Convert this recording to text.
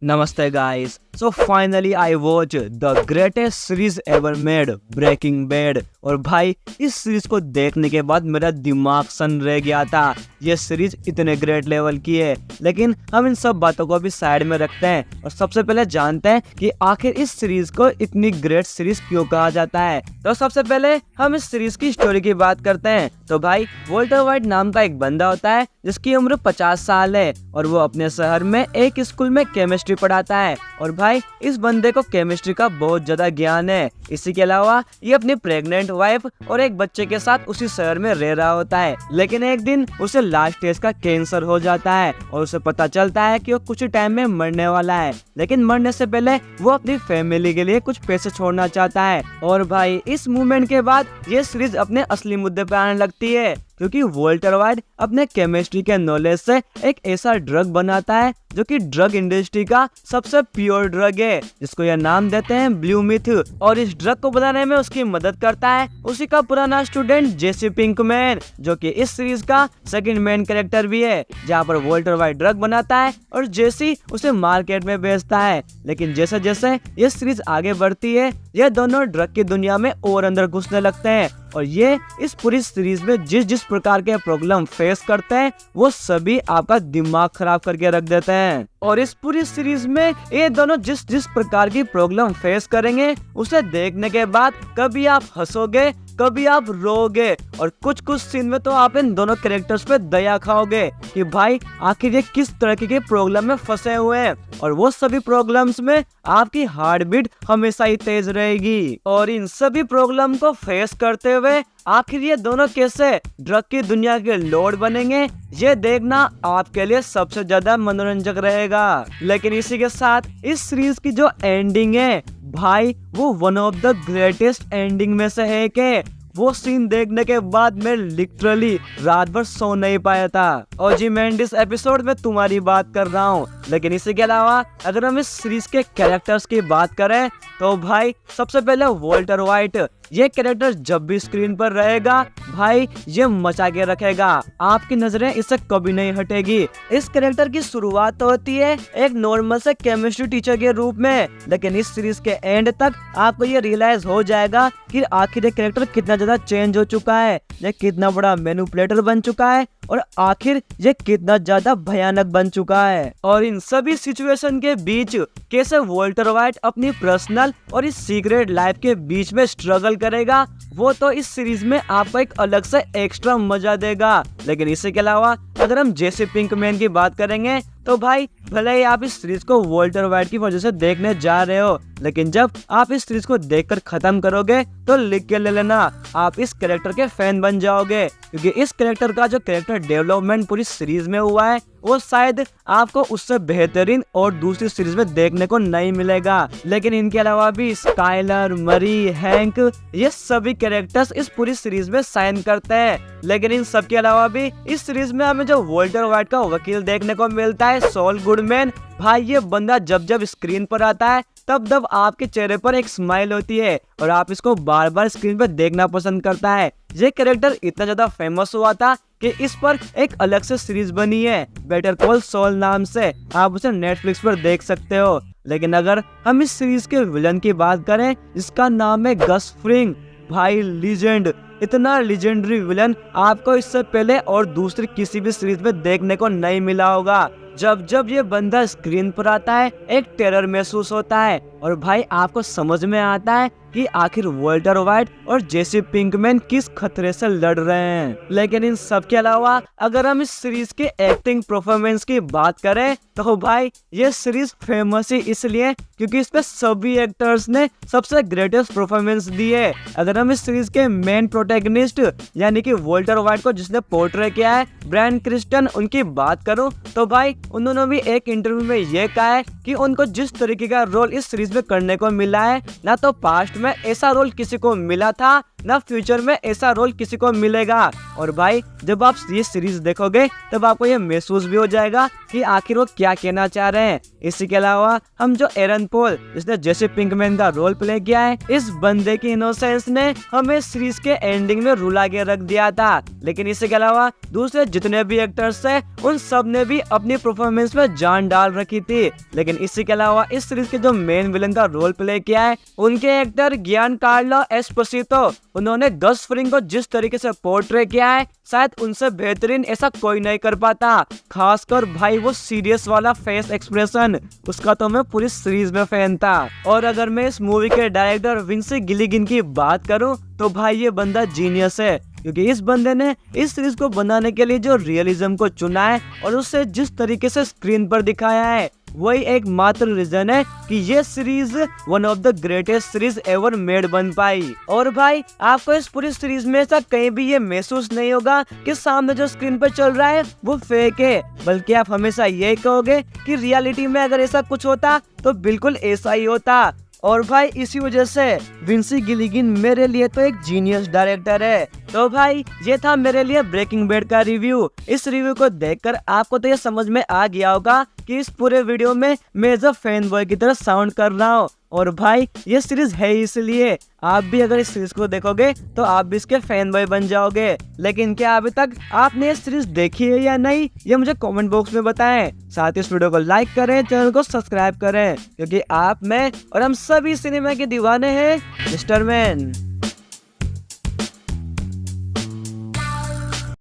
Namaste guys. So finally I watched the greatest series ever made, Breaking Bad. और भाई इस series को देखने के बाद मेरा दिमाग सन रह गया था। ये सीरीज इतने ग्रेट लेवल की है, लेकिन हम इन सब बातों को भी साइड में रखते हैं और सबसे पहले जानते हैं कि आखिर इस सीरीज को इतनी ग्रेट सीरीज क्यों कहा जाता है। तो सबसे पहले हम इस सीरीज की स्टोरी की बात करते हैं। तो भाई वॉल्टर वाइट नाम का एक बंदा होता है जिसकी उम्र 50 साल है और वो अपने शहर में एक स्कूल में केमिस्ट्री पढ़ाता है। और भाई इस बंदे को केमिस्ट्री का बहुत ज्यादा ज्ञान है। इसी के अलावा ये अपनी प्रेग्नेंट वाइफ और एक बच्चे के साथ उसी शहर में रह रहा होता है। लेकिन एक दिन उसे लास्ट स्टेज का कैंसर हो जाता है और उसे पता चलता है कि वो कुछ टाइम में मरने वाला है। लेकिन मरने से पहले वो अपनी फैमिली के लिए कुछ पैसे छोड़ना चाहता है। और भाई इस मूवमेंट के बाद ये सीरीज अपने असली मुद्दे पे आने लगती है, क्योंकि वॉल्टर वाइट अपने केमिस्ट्री के नॉलेज से एक ऐसा ड्रग बनाता है जो कि ड्रग इंडस्ट्री का सबसे प्योर ड्रग है, जिसको यह नाम देते हैं ब्लू मिथ। और इस ड्रग को बनाने में उसकी मदद करता है उसी का पुराना स्टूडेंट जेसी पिंकमैन, जो कि इस सीरीज का सेकंड मेन कैरेक्टर भी है। जहाँ पर वॉल्टर वाइट ड्रग बनाता है और जेसी उसे मार्केट में बेचता है। लेकिन जैसे जैसे ये सीरीज आगे बढ़ती है, ये दोनों ड्रग की दुनिया में और अंदर घुसने लगते हैं और ये इस पूरी सीरीज में जिस जिस प्रकार के प्रॉब्लम फेस करते हैं वो सभी आपका दिमाग खराब करके रख देते हैं। और इस पूरी सीरीज में ये दोनों जिस जिस प्रकार की प्रॉब्लम फेस करेंगे उसे देखने के बाद कभी आप हंसोगे, कभी आप रोगे और कुछ कुछ सीन में तो आप इन दोनों कैरेक्टर्स पे दया खाओगे कि भाई आखिर ये किस तरह के प्रॉब्लम में फंसे हुए हैं। और वो सभी प्रॉब्लम्स में आपकी हार्ट बीट हमेशा ही तेज रहेगी। और इन सभी प्रॉब्लम को फेस करते हुए आखिर ये दोनों कैसे ड्रग की दुनिया के लॉर्ड बनेंगे, ये देखना आपके लिए सबसे ज्यादा मनोरंजक रहेगा। लेकिन इसी के साथ इस सीरीज की जो एंडिंग है भाई, वो one of the greatest ending में से एक है। वो सीन देखने के बाद मैं लिटरली रात भर सो नहीं पाया था। और जी मैं इस एपिसोड में तुम्हारी बात कर रहा हूँ। लेकिन इसी के अलावा अगर हम इस सीरीज के कैरेक्टर्स की बात करें तो भाई सबसे पहले वॉल्टर वाइट, ये कैरेक्टर जब भी स्क्रीन पर रहेगा भाई ये मचा के रखेगा, आपकी नजरें इससे कभी नहीं हटेगी। इस कैरेक्टर की शुरुआत तो होती है एक नॉर्मल से केमिस्ट्री टीचर के रूप में, लेकिन इस सीरीज के एंड तक आपको ये रियलाइज हो जाएगा कि आखिर ये कैरेक्टर कितना ज्यादा चेंज हो चुका है, ये कितना बड़ा मैनिपुलेटर बन चुका है और आखिर ये कितना ज्यादा भयानक बन चुका है। और इन सभी सिचुएशन के बीच कैसे वॉल्टर वाइट अपनी पर्सनल और इस सीक्रेट लाइफ के बीच में स्ट्रगल करेगा, वो तो इस सीरीज में आपको एक अलग से एक्स्ट्रा मजा देगा। लेकिन इसके अलावा अगर हम जेसी पिंकमैन की बात करेंगे तो भाई भले ही आप इस सीरीज को वॉल्टर वाइट की वजह से देखने जा रहे हो, लेकिन जब आप इस सीरीज को देखकर खत्म करोगे तो लिख के ले लेना आप इस कैरेक्टर के फैन बन जाओगे, क्योंकि इस कैरेक्टर का जो कैरेक्टर डेवलपमेंट पूरी सीरीज में हुआ है वो शायद आपको उससे बेहतरीन और दूसरी सीरीज में देखने को नहीं मिलेगा। लेकिन इनके अलावा भी स्काइलर, मरी, हैंक, ये सभी कैरेक्टर्स इस पूरी सीरीज में शाइन करते हैं। लेकिन इन सब के अलावा भी इस सीरीज में हमें जो वॉल्टर वाइट का वकील देखने को मिलता है, सॉल गुडमैन, भाई ये बंदा जब जब स्क्रीन पर आता है तब तब आपके चेहरे पर एक स्माइल होती है और आप इसको बार बार स्क्रीन पर देखना पसंद करता है। ये कैरेक्टर इतना ज्यादा फेमस हुआ था कि इस पर एक अलग से सीरीज बनी है बेटर कॉल सॉल नाम से, आप उसे नेटफ्लिक्स पर देख सकते हो। लेकिन अगर हम इस सीरीज के विलन की बात करें जिसका नाम है गस फ्रिंग, भाई लीजेंड, इतना लीजेंडरी विलन आपको इससे पहले और दूसरी किसी भी सीरीज में देखने को नहीं मिला होगा। जब जब ये बंदा स्क्रीन पर आता है एक टेरर महसूस होता है और भाई आपको समझ में आता है कि आखिर वॉल्टर वाइट और जेसी पिंकमैन किस खतरे से लड़ रहे हैं। लेकिन इन सब के अलावा अगर हम इस सीरीज के एक्टिंग परफॉर्मेंस की बात करें तो भाई ये सीरीज फेमस ही इसलिए क्योंकि इस पे सभी एक्टर्स ने सबसे ग्रेटेस्ट परफॉर्मेंस दी है। अगर हम इस सीरीज के मेन प्रोटैगनिस्ट यानी कि वॉल्टर वाइट को जिसने पोर्ट्रे किया है ब्रायन क्रिस्टन, उनकी बात करूं तो भाई उन्होंने भी एक इंटरव्यू में ये कहा है कि उनको जिस तरीके का रोल इस सीरीज में करने को मिला है ना तो पास्ट में ऐसा रोल किसी को मिला था ना फ्यूचर में ऐसा रोल किसी को मिलेगा। और भाई जब आप ये सीरीज देखोगे तब आपको ये महसूस भी हो जाएगा कि आखिर वो क्या कहना चाह रहे हैं। इसी के अलावा हम जो एरन पॉल जिसने जेसी पिंकमैन का रोल प्ले किया है, इस बंदे की इनोसेंस ने हमें सीरीज के एंडिंग में रुला के रख दिया था। लेकिन इसी के अलावा दूसरे जितने भी एक्टर्स थे उन सब ने भी अपनी परफॉर्मेंस में जान डाल रखी थी। लेकिन इसी के अलावा इस सीरीज के जो मेन विलन का रोल प्ले किया है, उनके एक्टर गियानकार्लो एस्पोसितो, उन्होंने गस फ्रिंग को जिस तरीके से पोर्ट्रे किया है शायद उनसे बेहतरीन ऐसा कोई नहीं कर पाता। खासकर भाई वो सीरियस वाला फेस एक्सप्रेशन, उसका तो मैं पूरी सीरीज में फैन था। और अगर मैं इस मूवी के डायरेक्टर विंसी गिलिगिन की बात करूं तो भाई ये बंदा जीनियस है, क्योंकि इस बंदे ने इस सीरीज को बनाने के लिए जो रियलिज्म को चुना है और उसे जिस तरीके से स्क्रीन पर दिखाया है, वही एक मात्र रीजन है कि ये series one of the greatest series ever made बन पाई। और भाई आपको इस पूरी सीरीज में ऐसा कहीं भी ये महसूस नहीं होगा कि सामने जो स्क्रीन पर चल रहा है वो फेक है, बल्कि आप हमेशा यही कहोगे कि रियलिटी में अगर ऐसा कुछ होता तो बिल्कुल ऐसा ही होता। और भाई इसी वजह से विंसी गिलिगिन मेरे लिए तो एक जीनियस डायरेक्टर है। तो भाई ये था मेरे लिए ब्रेकिंग बैड का रिव्यू। इस रिव्यू को देखकर आपको तो ये समझ में आ गया होगा कि इस पूरे वीडियो में मैं एज अ फैन बॉय की तरह साउंड कर रहा हूँ। और भाई ये सीरीज है इसलिए आप भी अगर इस सीरीज को देखोगे तो आप भी इसके फैन बॉय बन जाओगे। लेकिन क्या अभी तक आपने ये सीरीज देखी है या नहीं, ये मुझे कमेंट बॉक्स में बताएं। साथ ही इस वीडियो को लाइक करें, चैनल को सब्सक्राइब करें, क्योंकि आप, मैं और हम सभी सिनेमा के दीवाने हैं मिस्टर मैन।